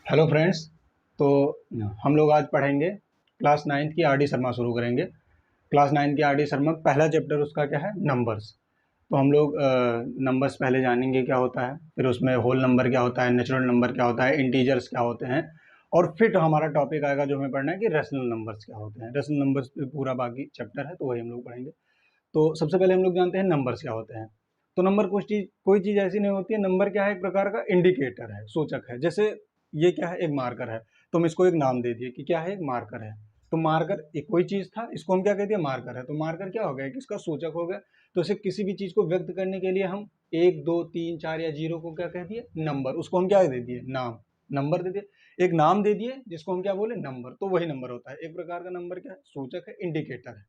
Hello friends. तो हम लोग आज पढ़ेंगे क्लास नाइन्थ की आर डी शर्मा शुरू करेंगे। क्लास नाइन्थ की आर डी शर्मा पहला चैप्टर उसका क्या है, नंबर्स। तो हम लोग नंबर्स पहले जानेंगे क्या होता है, फिर उसमें होल नंबर क्या होता है, नेचुरल नंबर क्या होता है, इंटीजर्स क्या होते हैं, और फिर हमारा टॉपिक आएगा जो हमें पढ़ना है कि रेशनल नंबर्स क्या होते हैं। रेशनल नंबर्स पे पूरा बाकी चैप्टर है, तो वही हम लोग पढ़ेंगे। तो सबसे पहले हम लोग जानते हैं नंबर्स क्या होते हैं। तो नंबर कोई चीज़ ऐसी नहीं होती है। नंबर क्या है, एक प्रकार का इंडिकेटर है, सूचक है। जैसे ये क्या है, एक मार्कर है। तो हम इसको एक नाम दे दिए कि क्या है, एक मार्कर है। तो मार्कर एक कोई चीज़ था, इसको हम क्या कहते हैं, मार्कर है। तो मार्कर क्या हो गया कि इसका सूचक हो गया। तो इसे किसी भी चीज़ को व्यक्त करने के लिए हम एक दो तीन चार या जीरो को क्या कह दिए, नंबर। उसको हम क्या दे दिए, नाम, नंबर दे दिए। एक नाम दे दिए जिसको हम क्या बोले, नंबर। तो वही नंबर होता है। एक प्रकार का नंबर क्या है, सूचक है, इंडिकेटर है।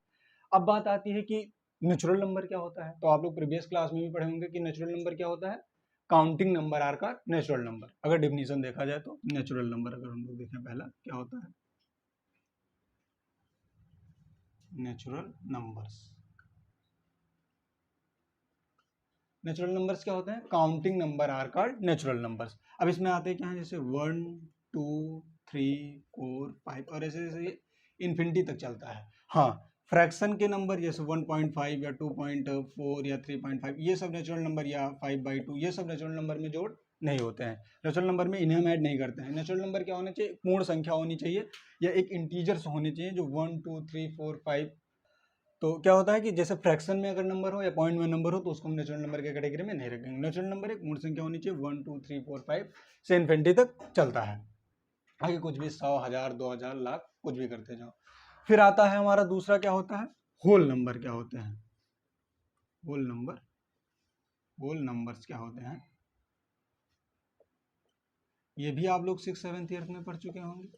अब बात आती है कि नेचुरल नंबर क्या होता है। तो आप लोग प्रीवियस क्लास में भी पढ़े होंगे कि नेचुरल नंबर क्या होता है। काउंटिंग नंबर आर का नेचुरल नंबर। अगर डिफिनीशन देखा जाए तो नेचुरल नंबर अगर हम लोग देखें, पहला क्या होता है, नेचुरल नंबर्स। नेचुरल नंबर्स क्या होते हैं, counting number are called natural numbers. अब इसमें आते हैं क्या है, जैसे 1 2 3 4 5 और ऐसे ऐसे ये इन्फिनिटी तक चलता है। हाँ, फ्रैक्शन के नंबर जैसे 1.5 या 2.4 या 3.5, ये सब नेचुरल नंबर, या 5/2, ये सब नेचुरल नंबर में जोड़ नहीं होते हैं। नेचुरल नंबर में इन्हें हम ऐड नहीं करते हैं। नेचुरल नंबर क्या होना चाहिए, पूर्ण संख्या होनी चाहिए, या एक इंटीजर्स होने चाहिए जो 1 2 3 4 5। तो क्या होता है कि जैसे फ्रैक्शन में अगर नंबर हो या पॉइंट में नंबर हो, तो उसको हम नेचुरल नंबर के कैटेगरी में नहीं रखेंगे। नेचुरल नंबर एक पूर्ण संख्या होनी चाहिए, 1 2 3 4 5 से इन्फिनिटी तक चलता है। आगे कुछ भी 100 1000 2000 लाख कुछ भी करते जाओ। फिर आता है हमारा दूसरा क्या होता है, होल नंबर क्या होते हैं। होल नंबर, होल नंबर्स क्या होते हैं, ये भी आप लोग 6 7 में पढ़ चुके होंगे।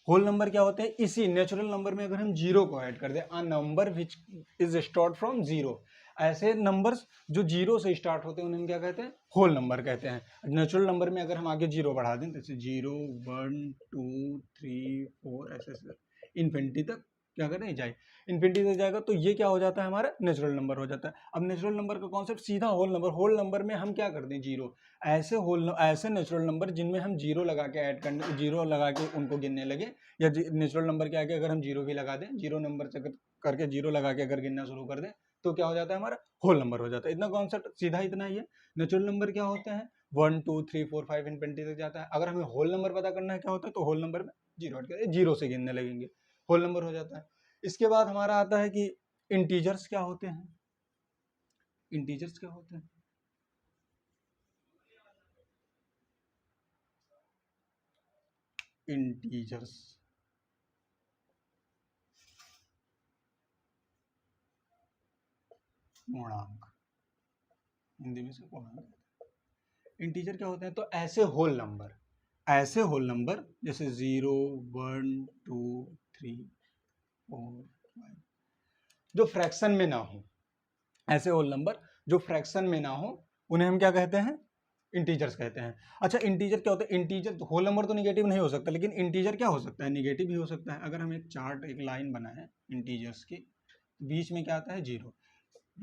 होल नंबर क्या होते हैं, इसी नेचुरल नंबर में अगर हम जीरो को ऐड कर दें, अ number which is start from zero, ऐसे नंबर्स जो जीरो से स्टार्ट होते हैं उन्हें हम क्या कहते हैं, होल नंबर कहते हैं। नेचुरल नंबर में अगर हम आगे जीरो बढ़ा दें, जैसे 0 1 2 3 4 ऐसे ऐसे इन्फिनिटी तक क्या करें, जाए, इन्फिनिटी तक जाएगा, तो ये क्या हो जाता है, हमारा नेचुरल नंबर हो जाता है। अब नेचुरल नंबर का कॉन्सेप्ट सीधा होल नंबर। होल नंबर में हम क्या कर दें, जीरो। ऐसे नेचुरल नंबर जिनमें हम जीरो लगा के ऐड करने, जीरो लगा के उनको गिनने लगे, या नेचुरल नंबर के आगे अगर हम जीरो भी लगा दें, जीरो नंबर से करके जीरो लगा के अगर गिनना शुरू कर दें, तो क्या हो जाता है, हमारा होल नंबर हो जाता है। इतना कॉन्सेप्ट सीधा इतना ही है। नेचुरल नंबर क्या होते हैं, 1 2 3 4 5 इन्फिनिटी तक जाता है। अगर हमें होल नंबर पता करना है क्या होता है, तो होल नंबर में जीरो ऐड करें, जीरो से गिनने लगेंगे, होल नंबर हो जाता है। इसके बाद हमारा आता है कि इंटीजर्स क्या होते हैं। इंटीजर्स क्या होते हैं, इंटीजर्स, पूर्णांक, हिंदी में से पूर्णांक। इंटीजर क्या होते हैं, तो ऐसे होल नंबर, ऐसे होल नंबर जैसे 0 1 2 3 4 5, जो फ्रैक्शन में ना हो, ऐसे होल नंबर जो फ्रैक्शन में ना हो, उन्हें हम क्या कहते हैं, इंटीजर्स कहते हैं। अच्छा, इंटीजर क्या होता है, इंटीजर होल नंबर तो निगेटिव नहीं हो सकता, लेकिन इंटीजर क्या हो सकता है, निगेटिव भी हो सकता है। अगर हम एक चार्ट, एक लाइन बनाए इंटीजर्स की, बीच में क्या आता है, जीरो,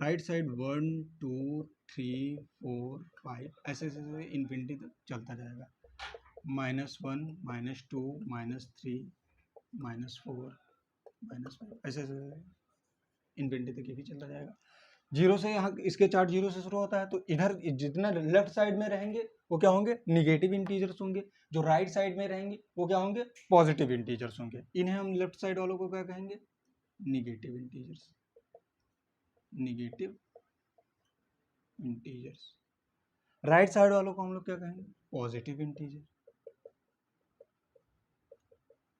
राइट साइड 1 2 3 4 5 ऐसे ऐसे इन्फिनिटी तक चलता जाएगा, -1 -2 -3 -4 -5 ऐसे ऐसे इन्फिनिटी तक ये भी चलता जाएगा। जीरो से, यहाँ इसके चार्ट जीरो से शुरू होता है, तो इधर जितना लेफ्ट साइड में रहेंगे वो क्या होंगे, निगेटिव इंटीजर्स होंगे। जो राइट साइड में रहेंगे वो क्या होंगे, पॉजिटिव इंटीजर्स होंगे। इन्हें हम लेफ्ट साइड वालों को क्या कहेंगे, negative integers, negative integers. Right side वालों को हम लोग क्या कहेंगे, पॉजिटिव इंटीजर,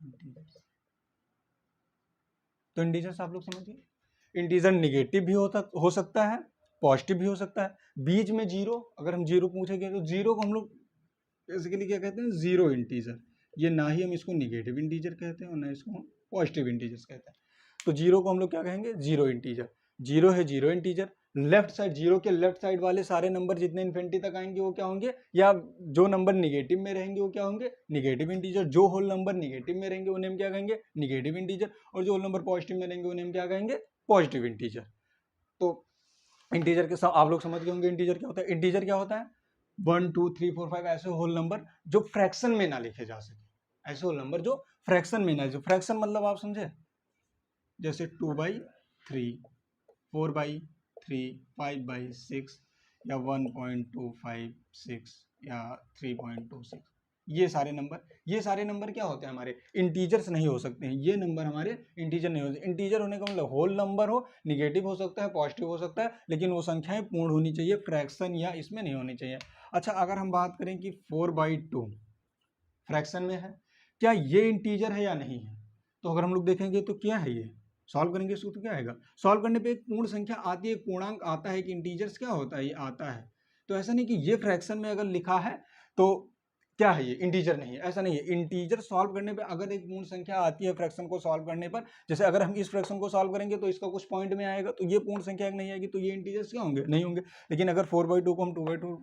इंटीजर्स। तो इंटीजर्स आप लोग समझिए, इंटीजर निगेटिव भी हो सकता है, पॉजिटिव भी हो सकता है। बीच में जीरो, अगर हम जीरो पूछेंगे तो जीरो को हम लोग बेसिकली क्या कहते हैं, जीरो इंटीजर। ये ना ही हम इसको निगेटिव इंटीजर कहते हैं और ना इसको हम पॉजिटिव इंटीजर्स कहते हैं। तो जीरो को हम लोग क्या कहेंगे, जीरो इंटीजर। जीरो है zero integer. Left side, zero के लेफ्ट साइड वाले सारे नंबर जितने इन्फिनिटी तक आएंगे वो क्या होंगे, या जो नंबर निगेटिव में रहेंगे वो क्या होंगे, निगेटिव इंटीजर। जो होल नंबर निगेटिव में रहेंगे उन्हें हम क्या कहेंगे, निगेटिव इंटीजर। और जो होल नंबर पॉजिटिव में रहेंगे उन्हें हम क्या कहेंगे, पॉजिटिव इंटीजर। तो इंटीजर के साथ आप लोग समझ गए होंगे इंटीजर क्या होता है। इंटीजर क्या होता है, 1 2 3 4 5 ऐसे होल नंबर जो फ्रैक्शन में ना लिखे जा सके, ऐसे होल नंबर जो फ्रैक्शन में ना, जो फ्रैक्शन मतलब आप समझे, जैसे 2/3, 4/3, 5/6 या 1.256 या 3.26, ये सारे नंबर क्या होते हैं हमारे इंटीजर्स नहीं हो सकते हैं, ये नंबर हमारे इंटीजर नहीं होते। इंटीजर होने का मतलब होल नंबर हो, निगेटिव हो सकता है, पॉजिटिव हो सकता है, लेकिन वो संख्याएं पूर्ण होनी चाहिए, फ्रैक्शन या इसमें नहीं होनी चाहिए। अच्छा, अगर हम बात करें कि 4/2 फ्रैक्शन में है, क्या ये इंटीजर है या नहीं है, तो अगर हम लोग देखेंगे तो क्या है, ये सॉल्व करेंगे इसको तो क्या आएगा, सॉल्व करने पे एक पूर्ण संख्या आती है, एक पूर्णांक आता है, कि इंटीजर्स क्या होता है, ये आता है। तो ऐसा नहीं कि ये फ्रैक्शन में अगर लिखा है तो क्या है, ये इंटीजर नहीं है, ऐसा नहीं है। इंटीजर सॉल्व करने पे अगर एक पूर्ण संख्या आती है फ्रैक्शन को सॉल्व करने पर, जैसे अगर हम इस फ्रैक्शन को सॉल्व करेंगे तो इसका कुछ पॉइंट में आएगा, तो ये पूर्ण संख्या नहीं आएगी, तो ये इंटीजर्स क्या होंगे, नहीं होंगे। लेकिन अगर 4/2 को हम 2/2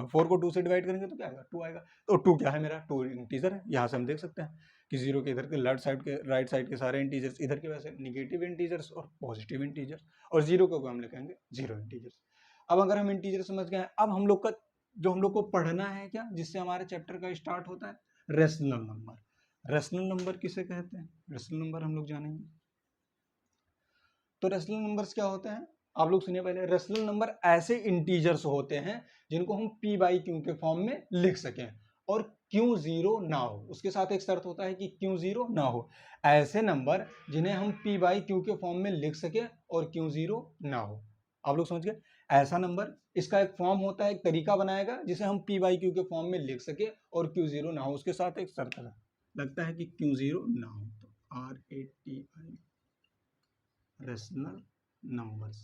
4 को 2 से डिवाइड करेंगे तो क्या आएगा, 2 आएगा। तो 2 क्या है, मेरा 2 इंटीजर है। यहाँ से हम देख सकते हैं कि जीरो के इधर के लेफ्ट साइड के राइट साइड के सारे इंटीजर्स इधर के वैसे निगेटिव इंटीजर्स और पॉजिटिव इंटीजर्स, और जीरो को हम लिखेंगे जीरो इंटीजर्स। अब अगर हम इंटीजर समझ गए, अब हम लोग का जो हम लोग को पढ़ना है क्या, जिससे हमारे चैप्टर का स्टार्ट होता है, रेशनल नंबर। रेशनल नंबर किसे कहते हैं, रेशनल नंबर हम लोग जानेंगे। तो रेशनल नंबर्स क्या होते हैं, आप लोग सुनिए पहले। रेशनल नंबर ऐसे इंटीजर्स होते हैं जिनको हम p/q के फॉर्म में लिख सकें और q जीरो ना हो, उसके साथ एक शर्त होता है कि q जीरो ना हो। ऐसे नंबर जिन्हें हम p/q के फॉर्म में लिख सकें और q जीरो ना हो, आप लोग समझ गए। ऐसा नंबर, इसका एक फॉर्म होता है, एक तरीका बनाएगा जिसे हम p/q के फॉर्म में लिख सके और q जीरो ना हो, उसके साथ एक शर्त लगता है कि q जीरो ना हो। तो RATI रेशनल नंबर्स।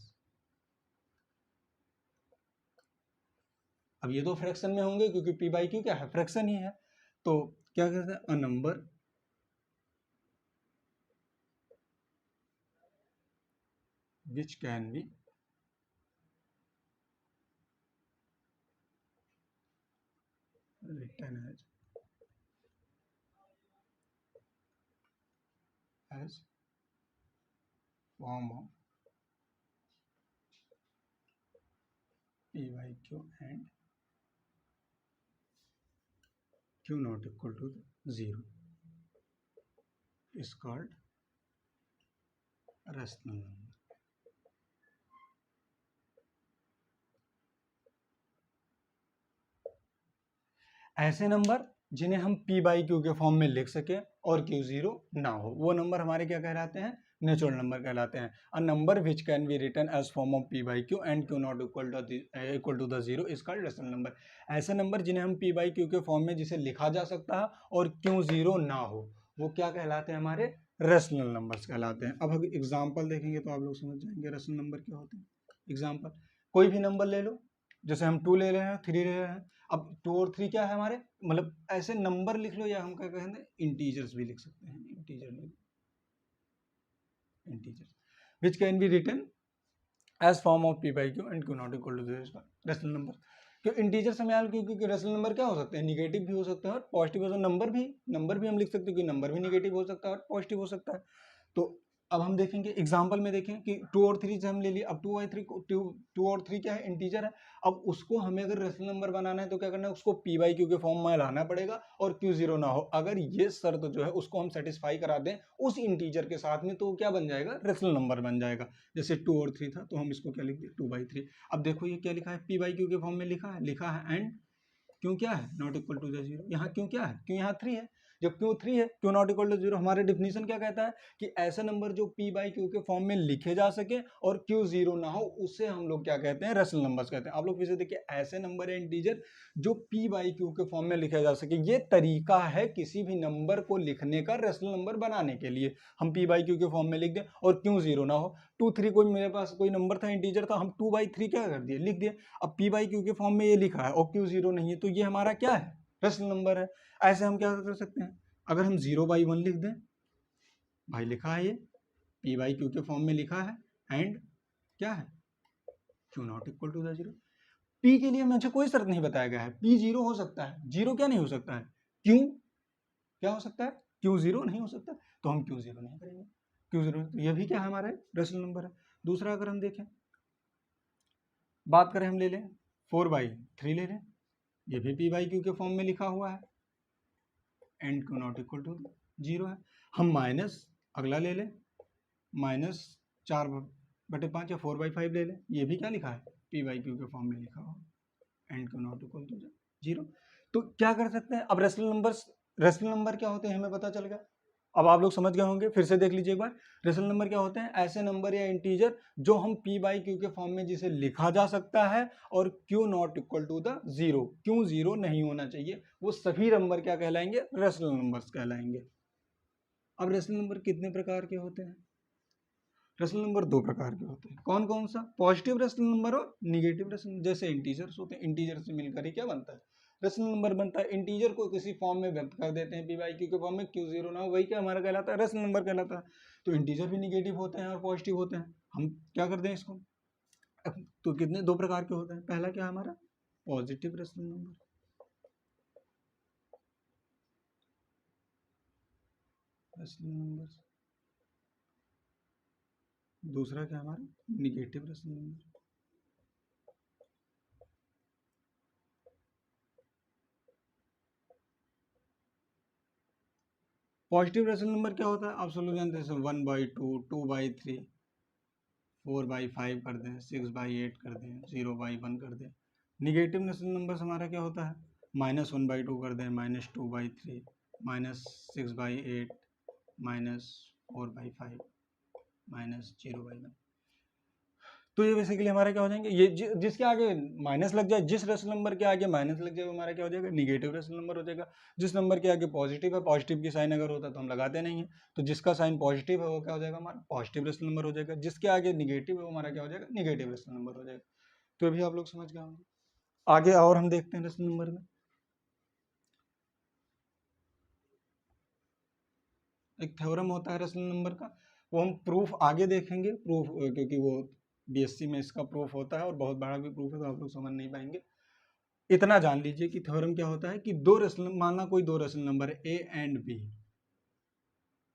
अब ये दो फ्रैक्शन में होंगे क्योंकि p/q क्या है, फ्रैक्शन ही है। तो क्या कहते हैं, a number which can B written as form of p/q and q not equal to 0 is called rational number। ऐसे नंबर जिन्हें हम p/q के फॉर्म में लिख सके और q जीरो ना हो, वो नंबर हमारे क्या कहलाते हैं, नेचुरल नंबर कहलाते हैं। A number which can be written as form of p/q and q not equal to the zero is called rational number. ऐसे नंबर जिन्हें हम p/q के फॉर्म में जिसे लिखा जा सकता है और q जीरो ना हो, वो क्या कहलाते हैं, हमारे रेशनल नंबर्स कहलाते हैं। अब हम एग्जाम्पल देखेंगे तो आप लोग समझ जाएंगे रेशनल नंबर क्या होते हैं। एग्जाम्पल, कोई भी नंबर ले लो, जैसे हम 2 ले रहे हैं, 3 ले रहे हैं। अब 2 और 3 क्या है हमारे, मतलब ऐसे नंबर लिख लो, या हम क्या कहते हैं, इंटीजर्स भी लिख सकते हैं, integers which can be written as form of p/q and q not equal to rational number. क्यों इंटीजर से मैं, क्योंकि रेशनल नंबर क्या हो सकते हैं, निगेटिव भी हो सकते हैं और पॉजिटिव हो सकते हैं। नंबर भी हम लिख सकते हैं, क्योंकि नंबर भी निगेटिव हो सकता है और पॉजिटिव हो सकता है। तो अब हम देखेंगे एग्जाम्पल में, देखें कि 2 और 3 से हम ले लिए। अब 2/3 को 2 और 3 क्या है, इंटीजर है। अब उसको हमें अगर रेशनल नंबर बनाना है तो क्या करना है, उसको p/q के फॉर्म में लाना पड़ेगा और q जीरो ना हो। अगर ये शर्त जो है उसको हम सेटिस्फाई करा दें उस इंटीजर के साथ में, तो क्या बन जाएगा, रेशनल नंबर बन जाएगा। जैसे 2 और 3 था तो हम इसको क्या लिख दिए, 2/3। अब देखो ये क्या लिखा है, p/q के फॉर्म में लिखा है एंड क्यों क्या है, नॉट इक्वल टू जीरो। यहाँ क्यों क्या है, क्यों यहाँ 3 है। जब क्यों 3 है, क्यों नॉट इक्वल टू जीरो, हमारे डिफिनीशन क्या कहता है कि ऐसे नंबर जो p/q के फॉर्म में लिखे जा सके और q जीरो ना हो, उसे हम लोग क्या कहते हैं, रेशनल नंबर्स कहते हैं। आप लोग फिर से देखिए, ऐसे नंबर है इंटीजर जो p/q के फॉर्म में लिखे जा सके। ये तरीका है किसी भी नंबर को लिखने का, रेशनल नंबर बनाने के लिए हम p/q के फॉर्म में लिख दें और q जीरो ना हो। 2 3 कोई मेरे पास कोई नंबर था, इंटीजर था, हम 2/3 क्या कर दिए, लिख दिए। अब p/q के फॉर्म में ये लिखा है और q जीरो नहीं है, तो ये हमारा क्या है, रेशनल नंबर है। ऐसे हम क्या कर सकते हैं, अगर हम 0/1 लिख दें, भाई लिखा है ये p/q के फॉर्म में लिखा है एंड क्या है, q not equal to the zero. p के लिए मुझे कोई शर्त नहीं बताया गया है, p जीरो हो सकता है, जीरो क्या नहीं हो सकता है, q क्या हो सकता है, q जीरो नहीं हो सकता, तो हम q जीरो नहीं करेंगे। q जीरो, तो ये भी क्या है, हमारा रेशनल नंबर है। दूसरा अगर हम देखें, बात करें, हम ले लें 4/3 ले लें, ये भी p/q के फॉर्म में लिखा हुआ है, and Q not equal to 0 है। हम माइनस अगला ले लें, -4/5 या 4/5 ले लें, ये भी क्या लिखा है, p/q के फॉर्म में लिखा हुआ, and Q not equal to 0। तो क्या कर सकते हैं, अब रेशनल नंबर क्या होते हैं हमें पता चल गया। अब आप लोग समझ गए होंगे, फिर से देख लीजिए एक बार। रेशनल नंबर क्या होते हैं, ऐसे नंबर या इंटीजर जो हम p/q के फॉर्म में जिसे लिखा जा सकता है और q not equal to the 0, क्यों 0 नहीं होना चाहिए, वो सभी नंबर क्या कहलाएंगे, रेशनल नंबर्स कहलाएंगे। अब रेशनल नंबर कितने प्रकार के होते हैं, रेशनल नंबर 2 प्रकार के होते हैं। कौन कौन सा, पॉजिटिव रेशनल नंबर और निगेटिव रेशनल। जैसे इंटीजर्स होते हैं, इंटीजर से मिलकर ही क्या बनता है, रेशनल नंबर बनता है। इंटीजर को किसी फॉर्म में व्यक्त कर देते हैं p/q के फॉर्म में, q 0 ना हो, वही क्या हमारा कहलाता है, रेशनल नंबर कहलाता है। तो इंटीजर भी निगेटिव होते हैं और पॉजिटिव होते हैं। हम क्या करते हैं इसको, तो कितने 2 प्रकार के होते हैं। पहला क्या हमारा पॉजिटिव रेशनल नंबर, दूसरा क्या हमारा negative rational number. Positive rational number क्या होता है, आप सब लोग जानते हैं, 1/2, 2/3, 4/5 कर दें, 6/8 कर दें, 0/1 कर दें। निगेटिव रेशनल नंबर हमारा क्या होता है, -1/2 कर दें, -2/3, -6/8, -4/5, -0/1। तो ये बेसिकली हमारा क्या हो जाएंगे, ये जिसके आगे माइनस लग जाए, जिस रेशनल नंबर के आगे माइनस लग जाए वो हमारा क्या हो जाएगा, निगेटिव रेशनल नंबर हो जाएगा। जिस नंबर के आगे पॉजिटिव है, पॉजिटिव की साइन अगर होता है तो हम लगाते नहीं है, तो जिसका साइन पॉजिटिव है वो क्या हो जाएगा, हमारा पॉजिटिव रेशनल नंबर हो जाएगा। जिसके आगे निगेटिव है वो हमारा क्या हो जाएगा, निगेटिव रेशनल नंबर हो जाएगा। तो अभी आप लोग समझ गए होंगे। आगे और हम देखते हैं रेशनल नंबर में, एक थ्योरम होता है रेशनल नंबर का, वो हम प्रूफ आगे देखेंगे, प्रूफ क्योंकि वो बीएससी में इसका प्रूफ होता है और बहुत बड़ा भी प्रूफ है, तो आप लोग समझ नहीं पाएंगे। इतना जान लीजिए कि थ्योरम क्या होता है कि दो रेशनल, मानना कोई दो रेशनल नंबर है ए एंड बी,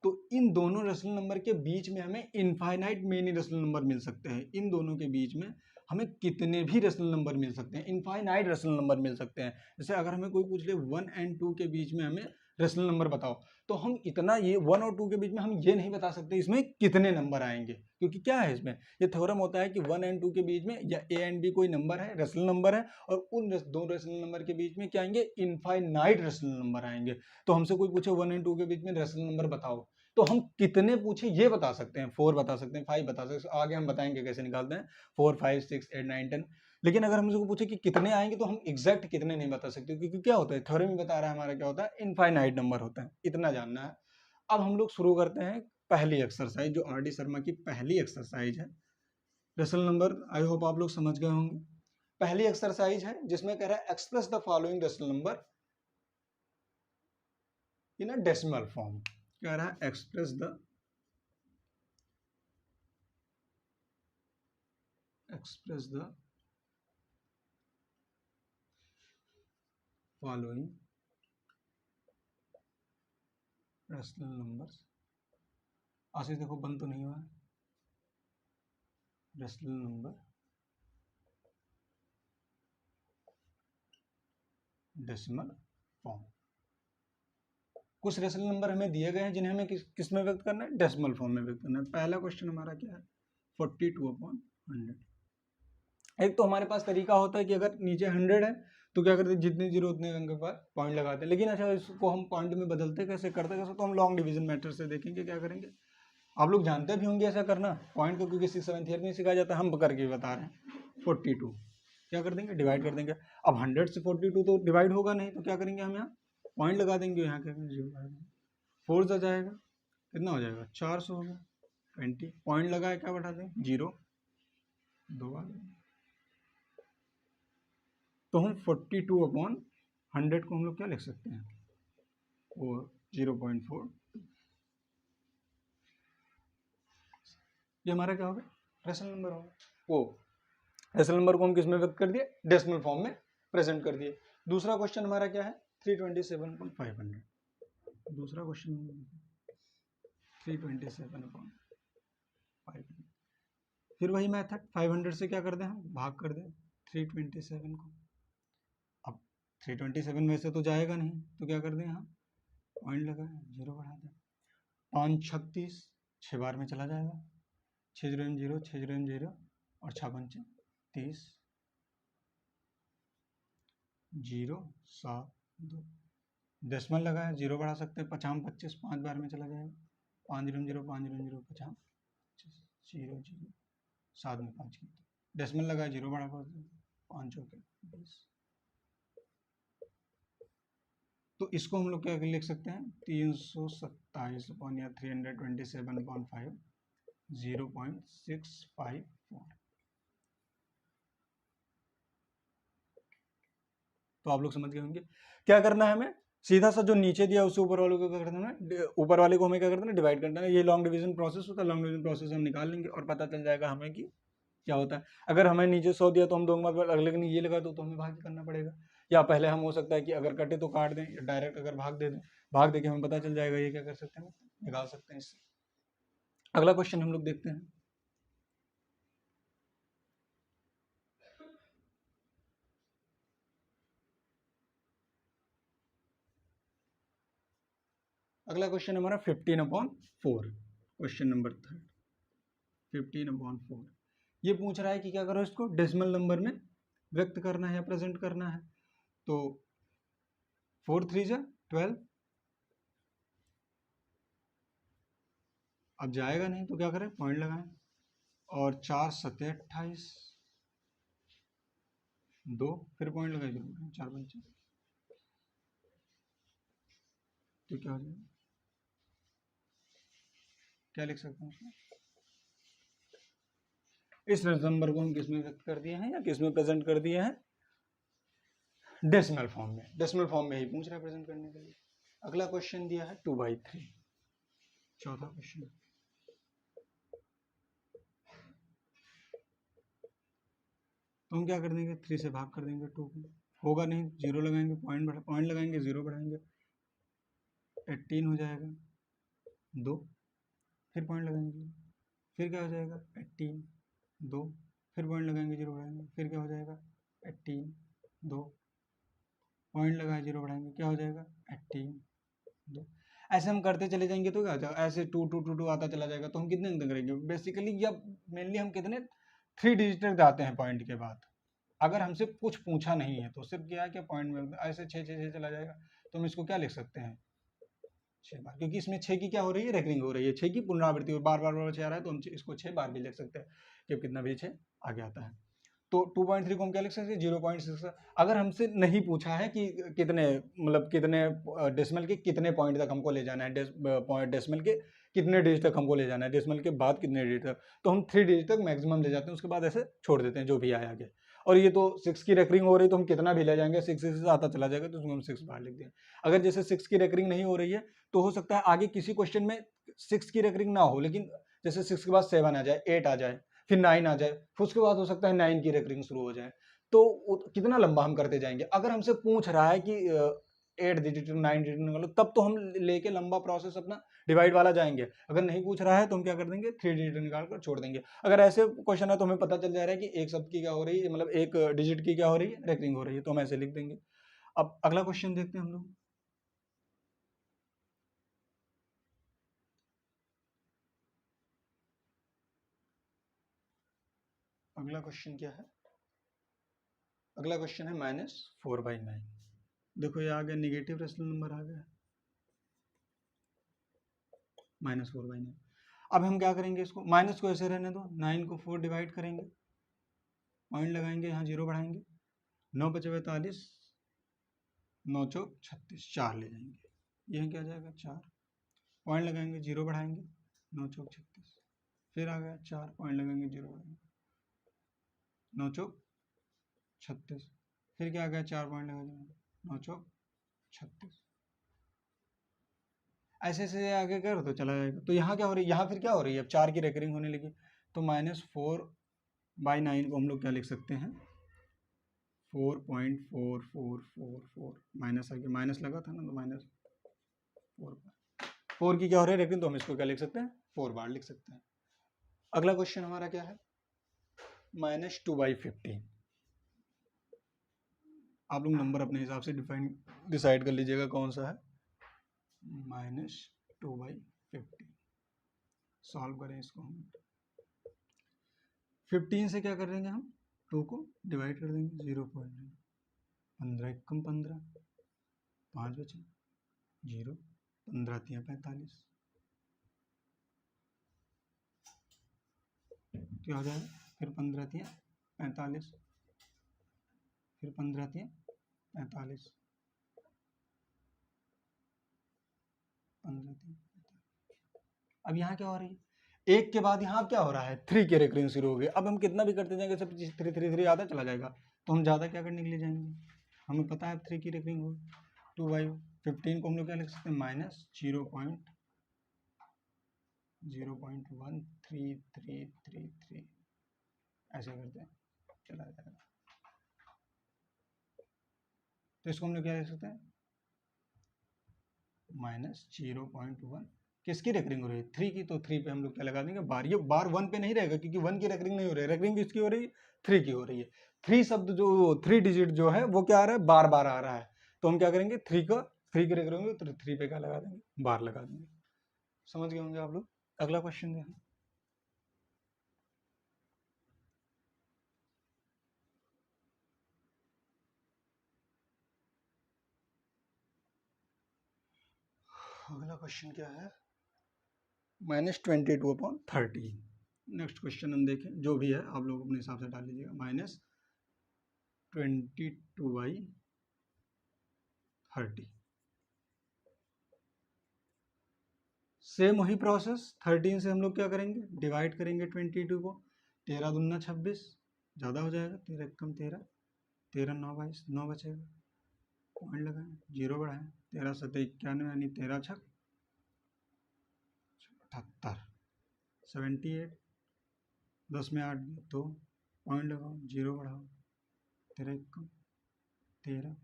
तो इन दोनों रेशनल नंबर के बीच में हमें इनफाइनाइट मेनी रेशनल नंबर मिल सकते हैं। इन दोनों के बीच में हमें कितने भी रेशनल नंबर मिल सकते हैं, इनफाइनाइट रेशनल नंबर मिल सकते हैं। जैसे अगर हमें कोई पूछ ले 1 and 2 के बीच में हमें रेशनल नंबर बताओ, तो हम इतना ये 1 और 2 के बीच में हम ये नहीं बता सकते इसमें कितने नंबर आएंगे, क्योंकि क्या है इसमें, ये थ्योरम होता है कि 1 and 2 के बीच में या ए एंड बी कोई नंबर है, रेशनल नंबर है, और उन दो रेशनल नंबर के बीच में क्या आएंगे, इनफाइनाइट रेशनल नंबर आएंगे। तो हमसे कोई पूछे 1 and 2 के बीच में रेशनल नंबर बताओ, तो हम कितने पूछे ये बता सकते हैं, 4 बता सकते हैं, 5 बता सकते हैं, आगे हम बताएंगे कैसे निकालते हैं 4, 5, 6, 8, 9, 10। लेकिन अगर हमसे पूछे कि कितने आएंगे तो हम एग्जैक्ट कितने नहीं बता सकते, क्योंकि क्या होता है, थ्योरम में बता रहा है हमारा क्या होता है, इनफाइनाइट नंबर होता है। इतना जानना है। अब हम लोग शुरू करते हैं पहली एक्सरसाइज, जो आर डी शर्मा की पहली एक्सरसाइज है। रेशनल नंबर आई होप आप लोग समझ गए होंगे। पहली एक्सरसाइज है जिसमें कह रहा है express the following rational number in a decimal form. कह रहा है express the following rational numbers. Ashish देखो बंद तो नहीं हुआ है, रेशनल नंबर डेसिमल फॉर्म। कुछ रेशनल नंबर हमें दिए गए हैं जिन्हें हमें किस में व्यक्त करना है, डेसिमल फॉर्म में व्यक्त करना है। पहला क्वेश्चन हमारा क्या है, 42/100। एक तो हमारे पास तरीका होता है कि अगर नीचे 100 है तो क्या करते हैं, जितने जीरो उतने अंक के बाद पॉइंट लगाते हैं। लेकिन अच्छा, इसको हम पॉइंट में बदलते कैसे, करते कैसे, तो हम लॉन्ग डिवीजन मेथड से देखेंगे क्या करेंगे। आप लोग जानते भी होंगे ऐसा करना पॉइंट को, क्योंकि 6th 7th ईयर में सिखाया जाता है, हम करके बता रहे हैं। 42 क्या कर देंगे, डिवाइड कर देंगे। अब 100 से 42 तो डिवाइड होगा नहीं, तो क्या करेंगे हम यहाँ पॉइंट लगा देंगे, यहाँ क्या 4 से जाएगा, कितना हो जाएगा 400 हो गया। 20 पॉइंट लगाए, क्या बढ़ा दें 0, 2 आ गए। तो हम 42/100 को हम लोग क्या लिख सकते हैं, वो 0.4। ये हमारा क्या होगा, रेशनल नंबर होगा। वो रेशनल नंबर को हम किस में व्यक्त कर दिए, डेसिमल फॉर्म में प्रेजेंट कर दिए। दूसरा क्वेश्चन हमारा क्या है, 327/500। दूसरा क्वेश्चन 327/500। फिर वही मेथड, 500 से क्या कर दें हम, भाग कर दें 327 को। अब 327 में से तो जाएगा नहीं, तो क्या कर दें, यहाँ पॉइंट लगा, 0 बढ़ा दें। 5 36, 6 बार में चला जाएगा, 6 0 0, 6 0 0 और 6 5 30, 0 7 2। डेसिमल लगा है, 0 बढ़ा सकते हैं, 50 25, 5 बार में चला जाएगा, 5 0 0, 5 0 0, 50 0 0, 7 में 5 की डेसिमल लगा है, 0 बढ़ा सकते हैं, 5 चौके 20। तो इसको हम लोग क्या लिख सकते हैं, 327 या 327/5, 0.654। तो आप लोग समझ गए होंगे क्या करना है हमें। सीधा सा जो नीचे दिया उससे ऊपर वाले को क्या करना है, ऊपर वाले को हमें क्या करना है, डिवाइड करना है। ये लॉन्ग डिवीजन प्रोसेस होता है, लॉन्ग डिवीजन प्रोसेस हम निकाल लेंगे और पता चल जाएगा हमें कि क्या होता है। अगर हमें नीचे 100 दिया तो हम दो नंबर पर अगले दिन ये लगा दो तो हमें भाग करना पड़ेगा, या पहले हम हो सकता है कि अगर कटे तो काट दें, या डायरेक्ट अगर भाग दे दें, भाग दे के हमें पता चल जाएगा। ये क्या कर सकते हैं, निकाल सकते हैं इससे। अगला क्वेश्चन हम लोग देखते हैं। अगला क्वेश्चन हमारा 15/4, क्वेश्चन नंबर 3, 15/4। ये पूछ रहा है कि क्या करो, इसको डेसिमल नंबर में व्यक्त करना है या प्रेजेंट करना है। तो 4 3 जा 12, अब जाएगा नहीं तो क्या करें, पॉइंट लगाएं, और 4 7 28, 2 फिर पॉइंट लगाए, 4 5, तो क्या हो जाएगा, क्या लिख सकते हैं उसमें। इस नंबर को हम किस में व्यक्त कर दिए हैं या किस में प्रेजेंट कर दिए हैं, डेसिमल फॉर्म में। डेसिमल फॉर्म में ही पूछ रहा है प्रेजेंट करने के लिए। अगला क्वेश्चन दिया है 2/3, चौथा क्वेश्चन। तो हम क्या कर देंगे, 3 से भाग कर देंगे 2 को, होगा नहीं, 0 लगाएंगे, पॉइंट लगाएंगे, 0 बढ़ाएंगे, 18 हो जाएगा, 2 फिर पॉइंट लगाएंगे, फिर क्या हो जाएगा 18, 2 फिर पॉइंट लगाएंगे, 0 बढ़ाएंगे, फिर क्या हो जाएगा 18, 2 पॉइंट लगाए, 0 बढ़ाएंगे, क्या हो जाएगा 18, 2। ऐसे हम करते चले जाएंगे तो क्या हो जाएगा, ऐसे 2 2 2 2 आता चला जाएगा। तो हम कितने तक करेंगे बेसिकली, या मेनली हम कितने 3 डिजिट तक जाते हैं पॉइंट के बाद। अगर हमसे कुछ पूछा नहीं है तो सिर्फ क्या है कि पॉइंट में ऐसे 6 6 6 चला जाएगा। तो हम इसको क्या लिख सकते हैं, 6 बार, क्योंकि इसमें 6 की क्या हो रही है, रेकरिंग हो रही है, 6 की पुनरावृत्ति, और बार बार 6 आ रहा है, तो हम इसको 6 बार भी लिख सकते हैं कि कितना भी 6 आगे आता है। तो 2.3 को हम क्या लिख सकते हैं, 0.6। अगर हमसे नहीं पूछा है कि कितने, मतलब कितने डेसिमल के कितने पॉइंट तक हमको ले जाना है, डेसिमल के कितने डिजिट तक हमको ले जाना है, डेसिमल के बाद कितने डिजिट तक, तो हम 3 डिजिट तक मैक्सिमम ले जाते हैं, उसके बाद ऐसे छोड़ देते हैं जो भी आए आगे। और ये तो 6 की रेकरिंग हो रही है तो हम कितना भी ले जाएंगे, 6 से आता चला जाएगा, तो उसमें हम 6 बाहर लिख देंगे। अगर जैसे 6 की रेकरिंग नहीं हो रही है तो हो सकता है आगे किसी क्वेश्चन में 6 की रेकरिंग ना हो, लेकिन जैसे 6 के बाद 7 आ जाए, 8 आ जाए, फिर 9 आ जाए, फिर उसके बाद हो सकता है 9 की रेकरिंग शुरू हो जाए। तो कितना लंबा हम करते जाएंगे। अगर हमसे पूछ रहा है कि 8 डिजिट 9 डिजिट निकालो, तब तो हम लेके लंबा प्रोसेस अपना डिवाइड वाला जाएंगे। अगर नहीं पूछ रहा है तो हम क्या कर देंगे, 3 डिजिट निकाल कर छोड़ देंगे। अगर ऐसे क्वेश्चन है तो हमें पता चल जा रहा है कि एक शब्द की क्या हो रही है, मतलब एक डिजिट की क्या हो रही है, रेकरिंग हो रही है, तो हम ऐसे लिख देंगे। अब अगला क्वेश्चन देखते हैं हम लोग। अगला क्वेश्चन क्या है, अगला क्वेश्चन है -4/9। देखो ये आ गया, निगेटिव रेशनल नंबर आ गया, -4/9। अब हम क्या करेंगे, इसको माइनस को ऐसे रहने दो, 9 को 4 डिवाइड करेंगे, पॉइंट लगाएंगे, यहाँ 0 बढ़ाएंगे, 9 × 5 = 42, 9 × 4 = 36, 4 ले जाएंगे, यह क्या जाएगा 4, पॉइंट लगाएंगे, 0 बढ़ाएंगे, 9 × 4 = 36, फिर आ गया 4, पॉइंट लगाएंगे, 0 बढ़ाएंगे, 9 × 4 = 36, फिर क्या आ गया 4, पॉइंट लगाएंगे, 9 × 4 = 36। ऐसे ऐसे आगे कर तो चला जाएगा। तो यहाँ क्या हो रही है, यहाँ फिर क्या हो रही है, अब 4 की रेकरिंग होने लगी। तो -4/9 को हम लोग क्या लिख सकते हैं, 4.4444, माइनस आ गया, माइनस लगा था ना, तो -4 की क्या हो रही है रेकरिंग, तो हम इसको क्या लिख सकते हैं, 4 बार लिख सकते हैं। अगला क्वेश्चन हमारा क्या है, -2/15। आप लोग नंबर अपने हिसाब से डिसाइड कर लीजिएगा कौन सा है। -2/50 सॉल्व करें इसको हम। 15 से क्या कर देंगे हम, 2 को डिवाइड कर देंगे, 0.0, 15 कम 15, 5 बचे 0, 15 तियाँ 45, क्या हो जाएगा, फिर 15 तियाँ 45, फिर 15 तियाँ 45, 15 तियाँ 45। अब यहाँ क्या हो रही है, एक के बाद यहाँ क्या हो रहा है, 3 की रेकरिंग शुरू हो गई। अब हम कितना भी करते जाएंगे सब 3 3 3 आता चला जाएगा, तो हम ज़्यादा क्या करने के लिए जाएंगे, हमें पता है 3 की रेकरिंग हो। 2/15 को हम लोग क्या लिख सकते हैं, -0.01333 ऐसे करते हैं चला जाएगा। तो इसको हम लोग क्या लिख सकते हैं, -0.1 किसकी रेकरिंग हो रही है, 3 की, तो 3 पे हम लोग क्या लगा देंगे बार। ये बार 1 पे नहीं रहेगा क्योंकि 1 की रेकरिंग नहीं हो रही है, रेकरिंग किसकी हो रही है, 3 की हो रही है। 3 शब्द जो 3 डिजिट जो है वो क्या आ रहा है, बार बार आ रहा है, तो हम क्या करेंगे 3 की रेकरिंग होगी तो 3 पे क्या लगा देंगे, बार लगा देंगे। समझ गए होंगे आप लोग। अगला क्वेश्चन देखें। अगला क्वेश्चन क्या है, -22/13। नेक्स्ट क्वेश्चन हम देखें, जो भी है आप लोग अपने हिसाब से डाल लीजिएगा, -22/30। सेम वही प्रोसेस, 13 से हम लोग क्या करेंगे, डिवाइड करेंगे 22 को, 13 दूना 26, ज़्यादा हो जाएगा, 13 कम 13, 13 9 22, 9 बचेगा, पॉइंट लगाएं, 0 बढ़ाएं, 13 7 91 यानी 13 छक 78, 78, 10 में 8 2, पॉइंट लगाओ, 0 बढ़ाओ, 13 कम 13,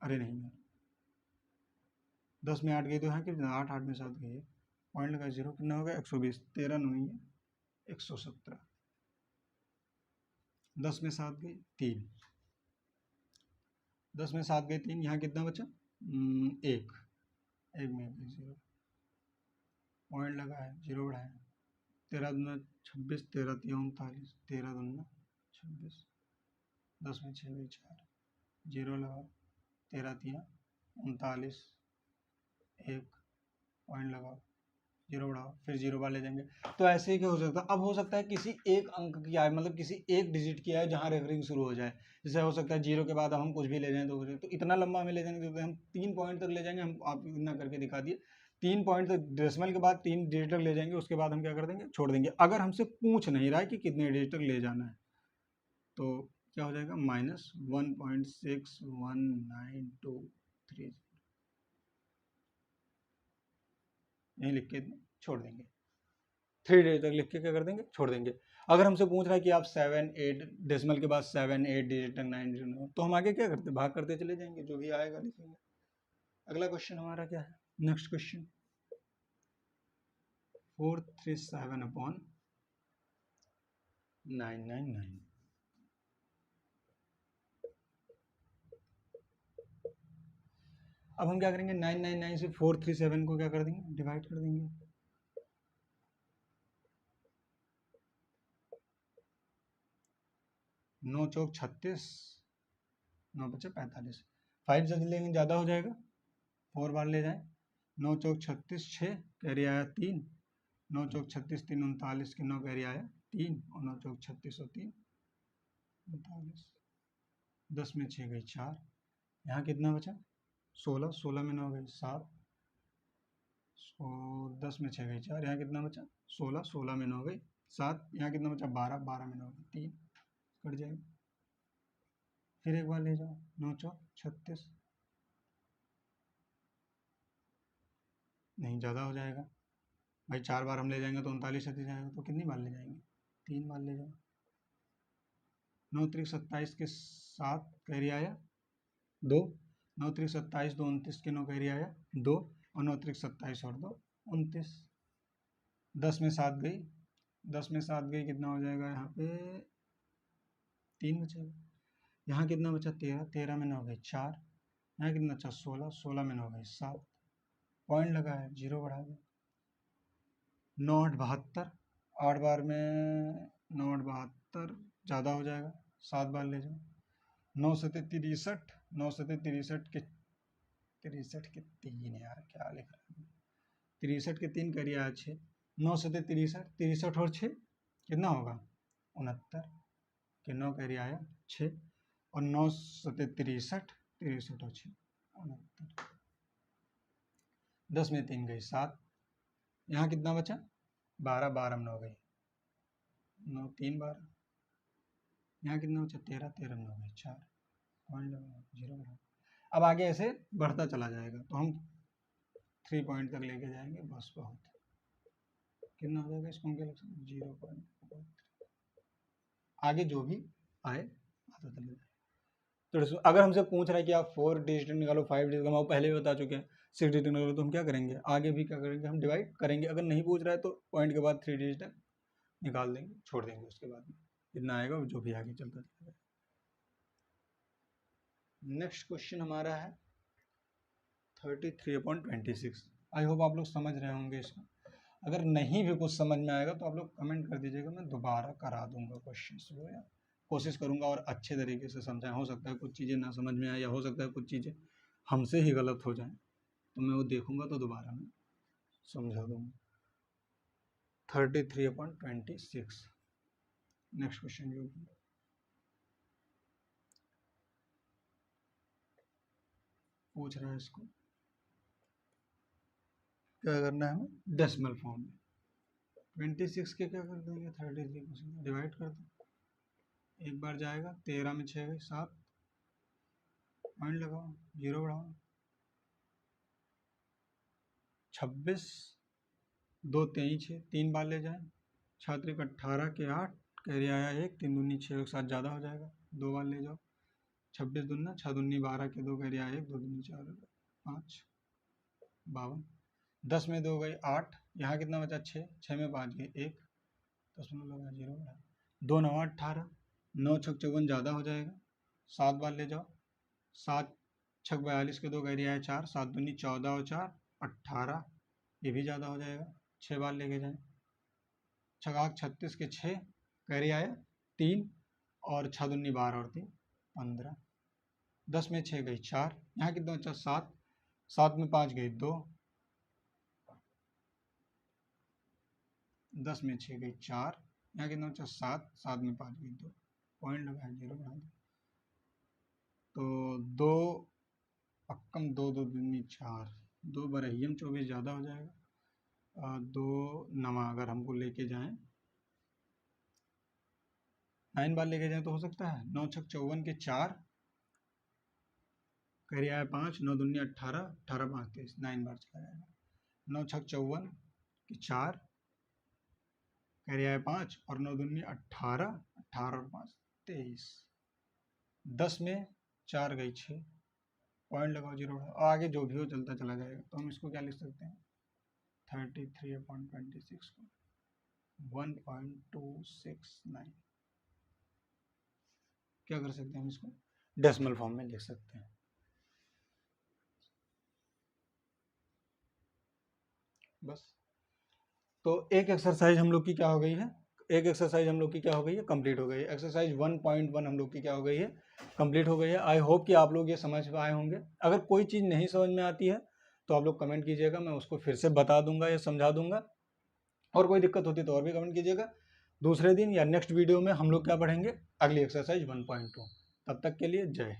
अरे नहीं यार, 10 में 8 गई तो यहाँ कितना, 8 8 में 7 गई है, पॉइंट लगा 0, कितना हो गया 120, 13 नहीं है 117, 10 में 7 गई 3, 10 में 7 गई 3, यहाँ कितना बचा, 1 में 0, पॉइंट लगा है, 0 बढ़ाया, 13 दूना 26, 13 तिया 39, 13 दूना 26, 10 में 6 गई 4, 0 लगाओ, 13 तिया 39, 1 पॉइंट लगाओ, 0 बढ़ाओ, फिर 0 बार ले जाएंगे। तो ऐसे ही क्या हो सकता है, अब हो सकता है किसी एक अंक की आए, मतलब किसी एक डिजिट की आए जहाँ रेफरिंग शुरू हो जाए, जैसे हो सकता है 0 के बाद हम कुछ भी ले जाएं, तो इतना लंबा हमें ले जाएंगे, तो हम 3 पॉइंट तक ले जाएंगे, हम आप इतना करके दिखा दिए, 3 पॉइंट तक डेसिमल के बाद 3 डिजिट तक ले जाएंगे, उसके बाद हम क्या कर देंगे, छोड़ देंगे। अगर हमसे पूछ नहीं रहा है कि कितने डिजिट तक ले जाना है, तो क्या हो जाएगा, -1.61923, यहीं लिख के छोड़ देंगे, 3 डिजिट तक लिख के क्या कर देंगे, छोड़ देंगे। अगर हमसे पूछ रहा है कि आप 7 8 डेसिमल के बाद 7 8 डिजिट तक 9 डिजिट, तो हम आगे क्या करते, भाग करते चले जाएंगे, जो भी आएगा लिखेंगे। अगला क्वेश्चन हमारा क्या है, नेक्स्ट क्वेश्चन, 437/999। अब हम क्या करेंगे, 999 से 437 को क्या कर देंगे, डिवाइड कर देंगे, 9 चौक 36, 9 बचे 45, 5 जल्दी लेंगे ज़्यादा हो जाएगा, 4 बार ले जाएं, 9 चौक 36 6, कैरी आया 3, 9 चौक 36 3 39 के 9 कैरी आया 3, और 9 चौक 36 और 3 39, 10 में 6 गई 4, यहाँ कितना बचा 16, 16 में 9 गई 7, 10 में 6 गई 4, यहाँ कितना बचा 16, 16 में 9 गई 7, यहाँ कितना बचा 12, 12 में 9 गई 3, कट जाएगा। फिर एक बार ले जाओ, 9 चौक 36, नहीं ज़्यादा हो जाएगा भाई, 4 बार हम ले जाएंगे तो 39 छत्तीस जाएगा, तो कितनी बार ले जाएंगे, 3 बार ले जाओ, 9 त्रिक 27 के 7 कैरी आया 2, 9 त्रिक 27 2 29 के 9 कैरी आया 2, और 9 त्रिक 27 और 2 29, 10 में 7 गई, 10 में 7 गई कितना हो जाएगा, यहाँ पे 3 बचेगा, यहाँ कितना बचा 13, 13 में 9 गई 4, यहाँ कितना बचा 16, 16 में 9 गई 7, पॉइंट लगा है 0 बढ़ा दो। 9 8 72, 8 बार में 9 8 72 ज़्यादा हो जाएगा, 7 बार ले जाओ। 9 7 63, 9 7 63 के 3 यार क्या लिख रहा है, 63 के 3 करिए आज 6, 9 7 63, 63 और 6 कितना होगा 69 के 9 करिए आया 6, और 9 7 63, 63 और 6 69, 10 में 3 गई 7, यहाँ कितना बचा 12, 12 में 9 गई 9 3 12, यहाँ कितना बचा 13, 13 में 9 गई 4, पॉइंट लगा 0 बढ़ा। अब आगे ऐसे बढ़ता चला जाएगा, तो हम 3 पॉइंट तक लेके जाएंगे, बस बहुत। कितना हो जाएगा इसको हम क्या लिख सकते हैं 0.43, आगे जो भी आए आता चला जाए। तो अगर हमसे पूछ रहा है कि आप 4 डिजिट निकालो 5 डिजिट, हम पहले भी बता चुके हैं 6 डिजिट निकालो, तो हम क्या करेंगे आगे भी क्या करेंगे हम डिवाइड करेंगे। अगर नहीं पूछ रहा है तो पॉइंट के बाद 3 डिजिट निकाल देंगे, छोड़ देंगे, उसके बाद में इतना आएगा जो भी आगे चलता जाएगा। नेक्स्ट क्वेश्चन हमारा है 33/26। आई होप आप लोग समझ रहे होंगे इसको। अगर नहीं भी कुछ समझ में आएगा तो आप लोग कमेंट कर दीजिएगा, मैं दोबारा करा दूंगा क्वेश्चन को, या कोशिश करूंगा और अच्छे तरीके से समझाएं। हो सकता है कुछ चीज़ें ना समझ में आए, या हो सकता है कुछ चीज़ें हमसे ही गलत हो जाएं, तो मैं वो देखूंगा तो दोबारा मैं समझा दूंगा। 33/26 नेक्स्ट क्वेश्चन जो पूछ रहा है, इसको क्या करना है हमें डेसिमल फॉर्म में। 26 के क्या कर देंगे 33 को डिवाइड कर दो, एक बार जाएगा 13 में 6 गई 7, पॉइंट लगाओ 0 बढ़ाओ। 26 2 23 6, 3 बार ले जाए, 6 3 18 के 8 कैरी आया 1, 3 दूनी 6 एक साथ ज़्यादा हो जाएगा, 2 बार ले जाओ। 26 दूना 6 दूनी 12 के 2 कैरी आया 1, 2 दूनी 4 5 52, 10 में 2 गई 8, यहाँ कितना बचा 6, 6 में 5 गई 1, 10 में लगा 0 बढ़ा, 2 9 18, 9 6 54 ज़्यादा हो जाएगा, 7 बार ले जाओ। 7 6 42 के 2 कैरी आया 4, 7 दूनी 14 और 4 18, ये भी ज़्यादा हो जाएगा, 6 बार लेके जाएं। 6 36 के 6 कैरी आया 3, और 6 दूनी 12 और 3 15, 10 में 6 गई 4, यहाँ कितना बचा 7, 7 में 5 गई 2, 10 में 6 गई 4, यहाँ कितना बचा 7, 7 में 5 गई 2, पॉइंट लगाया 0 बढ़ा दो। तो 2 अक्कम 2 2 दूनी 4, 2 बरहियम 24 ज़्यादा हो जाएगा, 2 नमा अगर हमको लेके जाएं 9 बार लेके जाएं तो हो सकता है 9 6 54 के 4 कैरी आया 5, 9 दूनी 18, 18 5 23, 9 बार चला जाएगा। 9 6 54 के 4 कैरी आया 5, और 9 दूनी 18, 18 और 5 23, 10 में 4 गई 6, पॉइंट लगाओ 0, और आगे जो भी हो चलता चला जाएगा। तो हम इसको क्या लिख सकते हैं 33/26 को 1.269 क्या कर सकते हैं हम इसको डेसिमल फॉर्म में लिख सकते हैं। बस, तो एक एक्सरसाइज हम लोग की क्या हो गई है, कंप्लीट हो गई है। एक्सरसाइज 1.1 हम लोग की क्या हो गई है, कंप्लीट हो गई है। आई होप कि आप लोग ये समझ पाए होंगे। अगर कोई चीज़ नहीं समझ में आती है तो आप लोग कमेंट कीजिएगा, मैं उसको फिर से बता दूंगा या समझा दूंगा, और कोई दिक्कत होती तो और भी कमेंट कीजिएगा। दूसरे दिन या नेक्स्ट वीडियो में हम लोग क्या पढ़ेंगे, अगली एक्सरसाइज 1.2। तब तक के लिए जय।